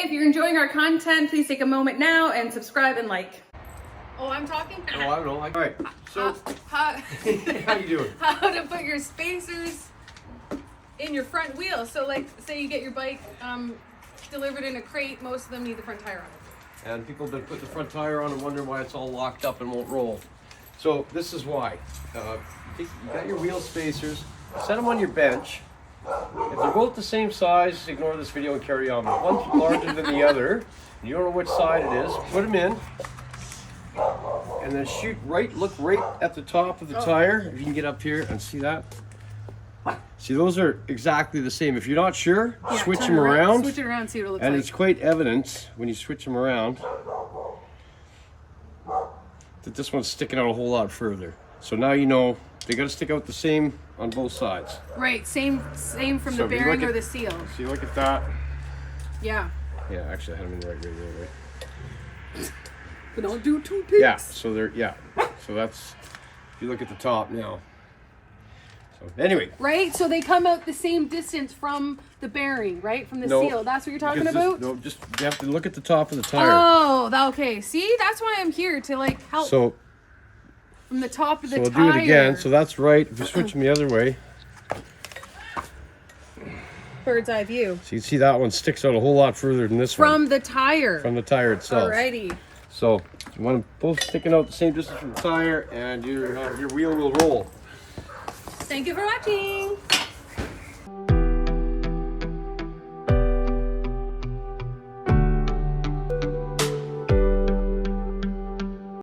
Hey, if you're enjoying our content, please take a moment now and subscribe and like. Oh, I'm talking? Oh, I don't know. All right. So, how you doing? How to put your spacers in your front wheel. So like, say you get your bike delivered in a crate, most of them need the front tire on it. And people have been putting the front tire on and wondering why it's all locked up and won't roll. So this is why. You got your wheel spacers, set them on your bench. If they're both the same size, ignore this video and carry on. But one's larger than the other, and you don't know which side it is, put them in. And then look right at the top of the tire. If you can get up here and see that. See, those are exactly the same. If you're not sure, switch them around. Switch it around, see what it looks and like. it's quite evident when you switch them around that this one's sticking out a whole lot further. So now you know they got to stick out the same on both sides. Right, same from the bearing or the seal. See, look at that. Yeah. Yeah, actually, I had them in the right way. But don't do two peaks. Yeah, so so that's, if you look at the top now. So anyway. Right, so they come out the same distance from the bearing, right? From the seal. That's what you're talking about? No, just you have to look at the top of the tire. Oh, okay. See, that's why I'm here to like help. So from the top of the so tire. we'll do it again. So that's right. If you switch them the other way. Bird's eye view. So you see that one sticks out a whole lot further than this one. From the tire. From the tire itself. Alrighty. So you want them both sticking out the same distance from the tire, and your wheel will roll. Thank you for watching.